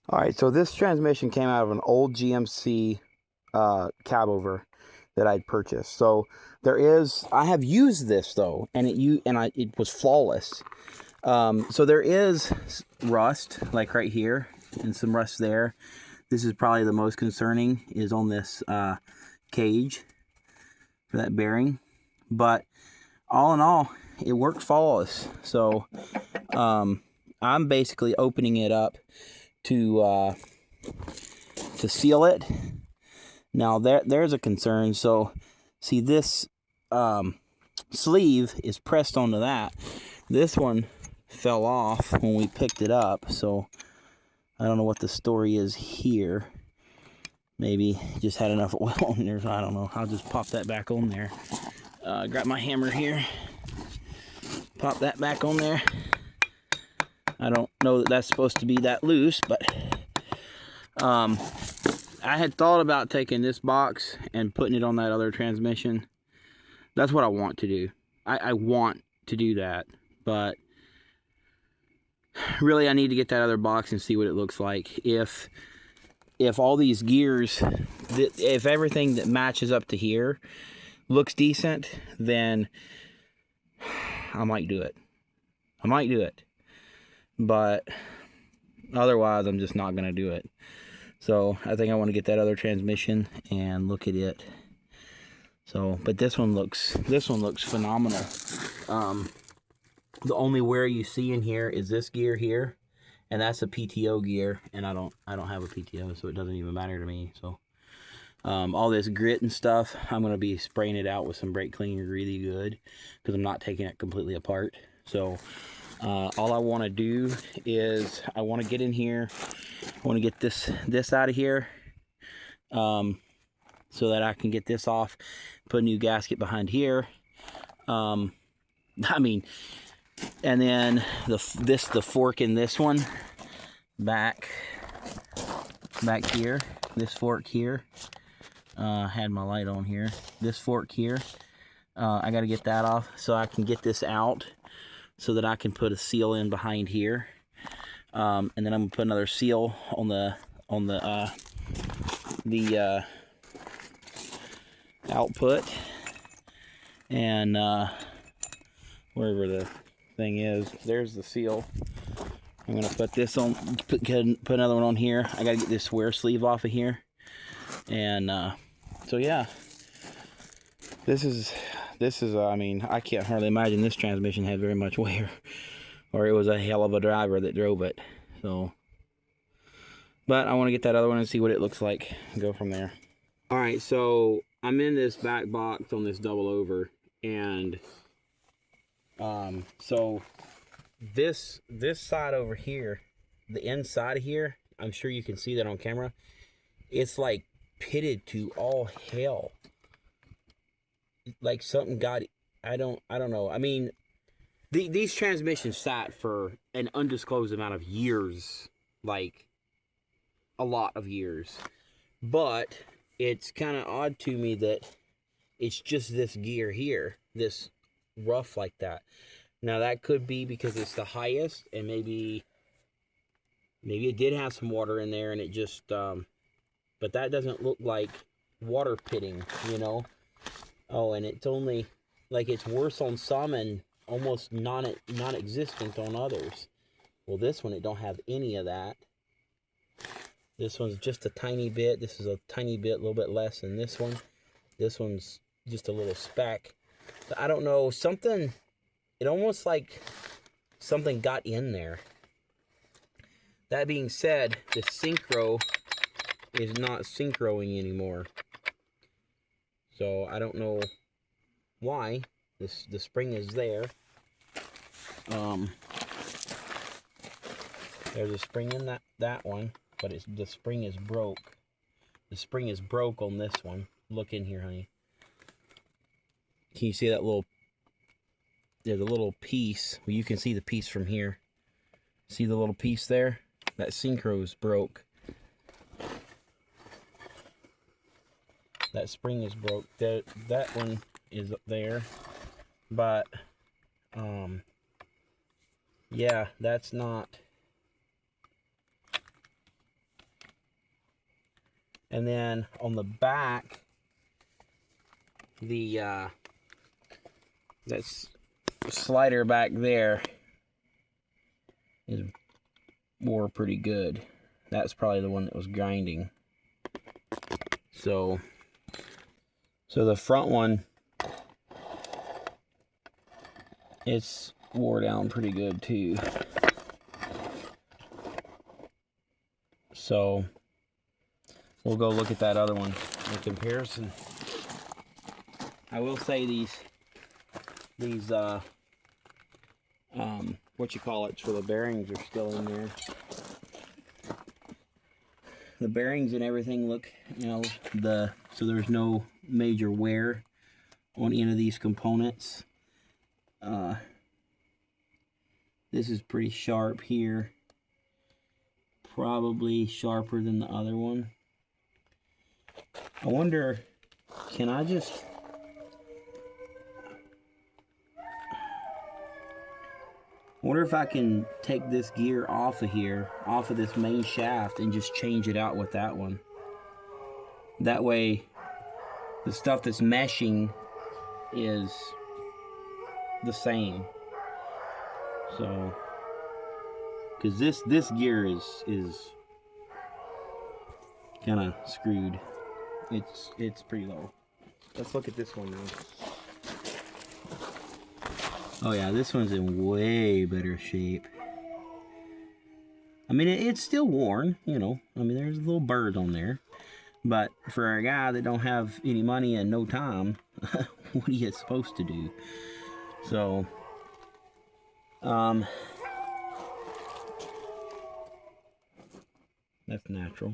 All right, so this transmission came out of an old GMC cab over that I'd purchased. So I have used this though, and it was flawless. So there is rust, like right here, and some rust there. This is probably the most concerning, is on this cage for that bearing. But all in all, it worked flawless. So I'm basically opening it up to seal it. Now there's a concern. So see, this sleeve is pressed onto that. This one fell off when we picked it up, so I don't know what the story is here. Maybe just had enough oil in there, so I don't know. I'll just pop that back on there. Grab my hammer here, pop that back on there. I don't know that that's supposed to be that loose, but I had thought about taking this box and putting it on that other transmission. That's what I want to do. I want to do that, but really I need to get that other box and see what it looks like. If all these gears, if everything that matches up to here looks decent, then I might do it. But otherwise I'm just not gonna do it. So I think I want to get that other transmission and look at it. So, but this one looks phenomenal. The only wear you see in here is this gear here, and that's a PTO gear, and I don't have a PTO, so it doesn't even matter to me. So all this grit and stuff, I'm going to be spraying it out with some brake cleaner really good, because I'm not taking it completely apart. So all I want to do is I want to get in here, I want to get this out of here, so that I can get this off, put a new gasket behind here. I mean, and then the fork in this one back here, this fork here, had my light on here, this fork here, I got to get that off so I can get this out, so that I can put a seal in behind here, and then I'm gonna put another seal on the output, and wherever the thing is, there's the seal. I'm gonna put this on, put another one on here. I gotta get this wear sleeve off of here, and so yeah, this is I mean, I can't hardly imagine this transmission had very much wear, or it was a hell of a driver that drove it. So, but I want to get that other one and see what it looks like and go from there. All right, so I'm in this back box on this double over, and so this side over here, the inside of here, I'm sure you can see that on camera, it's like pitted to all hell. Like something got, I don't know. I mean, these transmissions sat for an undisclosed amount of years, like a lot of years. But it's kind of odd to me that it's just this gear here, this rough like that. Now that could be because it's the highest, and maybe it did have some water in there, and it just but that doesn't look like water pitting, you know. Oh, and it's only like, it's worse on some and almost non-existent on others. Well, this one, it don't have any of that. This one's just a tiny bit. This is a tiny bit, a little bit less than this one. This one's just a little speck. But I don't know, something, it almost like something got in there. That being said, the synchro is not synchroing anymore. So I don't know why. The spring is there. There's a spring in that one, but the spring is broke. The spring is broke on this one. Look in here, honey. Can you see that little? There's a little piece. Well, you can see the piece from here. See the little piece there? That synchro's broke. That spring is broke. That one is up there, but yeah, that's not. And then on the back, the that's slider back there is wore pretty good. That's probably the one that was grinding. So the front one, it's wore down pretty good too. So we'll go look at that other one in comparison. I will say these what you call it, for the bearings are still in there. The bearings and everything look, you know, so there's no major wear on any of these components. This is pretty sharp here. Probably sharper than the other one. I wonder, can I just... I wonder if I can take this gear off of here, off of this main shaft, and just change it out with that one. That way, the stuff that's meshing is the same. So, because this gear is kind of screwed. It's pretty low. Let's look at this one now. Oh yeah, this one's in way better shape. I mean, it's still worn, you know. I mean, there's a little bird on there. But for a guy that don't have any money and no time, what are you supposed to do? So, that's natural.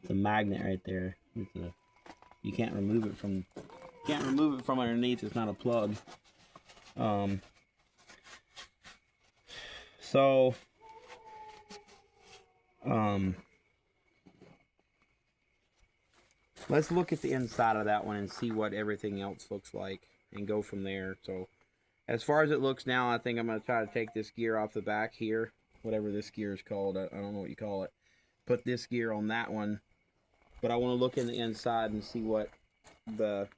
It's a magnet right there. You can't remove it from underneath. It's not a plug. Let's look at the inside of that one and see what everything else looks like and go from there. So as far as it looks now, I think I'm going to try to take this gear off the back here, whatever this gear is called. I don't know what you call it. Put this gear on that one. But I want to look in the inside and see what the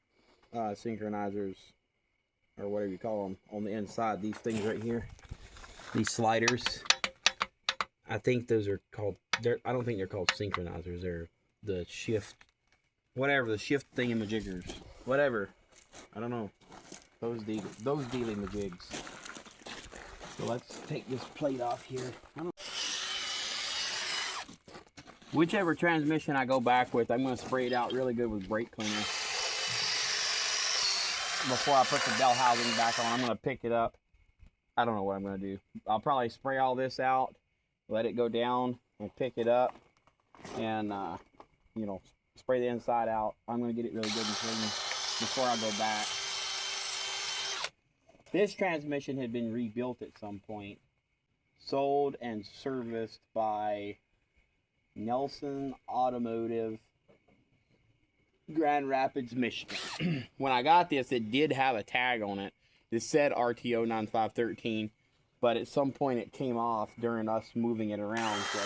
synchronizers, or whatever you call them, on the inside. These things right here, these sliders. I think those are called. I don't think they're called synchronizers. They're the shift, whatever, the shift thingamajiggers, whatever. I don't know. Those dealy-majigs. So let's take this plate off here. Whichever transmission I go back with, I'm going to spray it out really good with brake cleaner. Before I put the bell housing back on, I'm going to pick it up. I don't know what I'm going to do. I'll probably spray all this out, let it go down, and pick it up, and, you know, spray the inside out. I'm going to get it really good and clean before I go back. This transmission had been rebuilt at some point, sold and serviced by Nelson Automotive, Grand Rapids, Michigan. When I got this, it did have a tag on it. It said RT09513, but at some point it came off during us moving it around. So,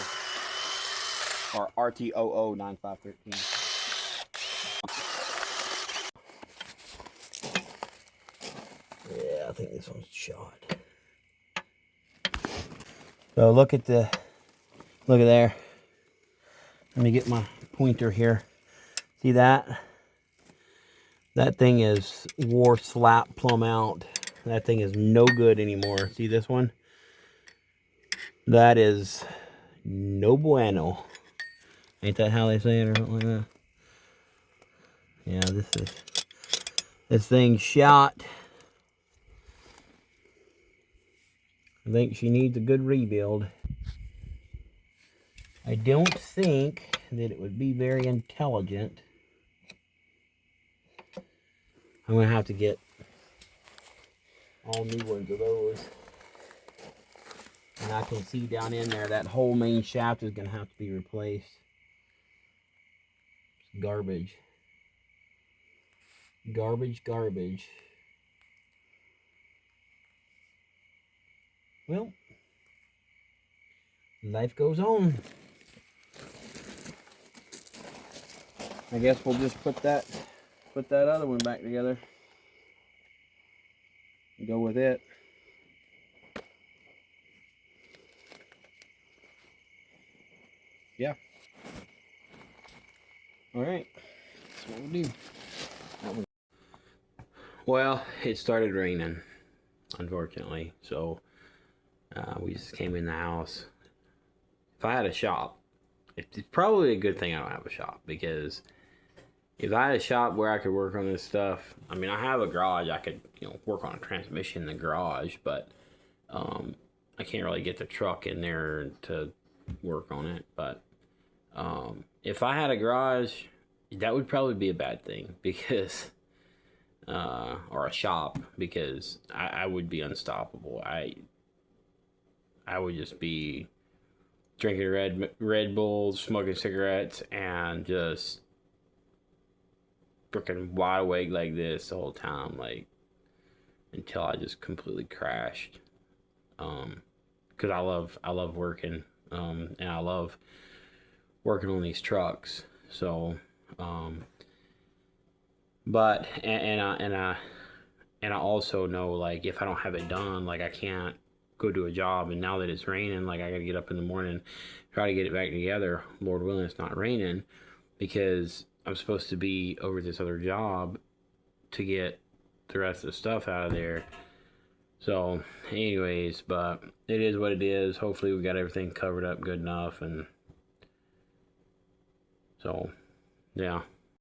or RT00913. Yeah, I think this one's shot. So look at there. Let me get my pointer here. See that? That thing is wore slap plumb out. That thing is no good anymore. See this one? That is no bueno. Ain't that how they say it or something like that? Yeah, this thing's shot. I think she needs a good rebuild. I don't think that it would be very intelligent. I'm going to have to get all new ones of those. And I can see down in there that whole main shaft is going to have to be replaced. It's garbage. Garbage. Well, life goes on. I guess we'll just put that other one back together. Go with it. Yeah. All right. That's what we'll do. Well, it started raining, unfortunately. So we just came in the house. If I had a shop, it's probably a good thing I don't have a shop, because if I had a shop where I could work on this stuff, I mean, I have a garage. I could, work on a transmission in the garage, but I can't really get the truck in there to work on it. But if I had a garage, that would probably be a bad thing, because or a shop, because I would be unstoppable. I would just be drinking Red Bulls, smoking cigarettes, and just freaking wide awake like this the whole time, like, until I just completely crashed. Because I love working, and I love working on these trucks. So, but and I also know, like, if I don't have it done, like, I can't go do a job. And now that it's raining, like, I gotta get up in the morning, try to get it back together. Lord willing, it's not raining, because I'm supposed to be over this other job to get the rest of the stuff out of there. So, anyways, but it is what it is. Hopefully we got everything covered up good enough, and so, yeah.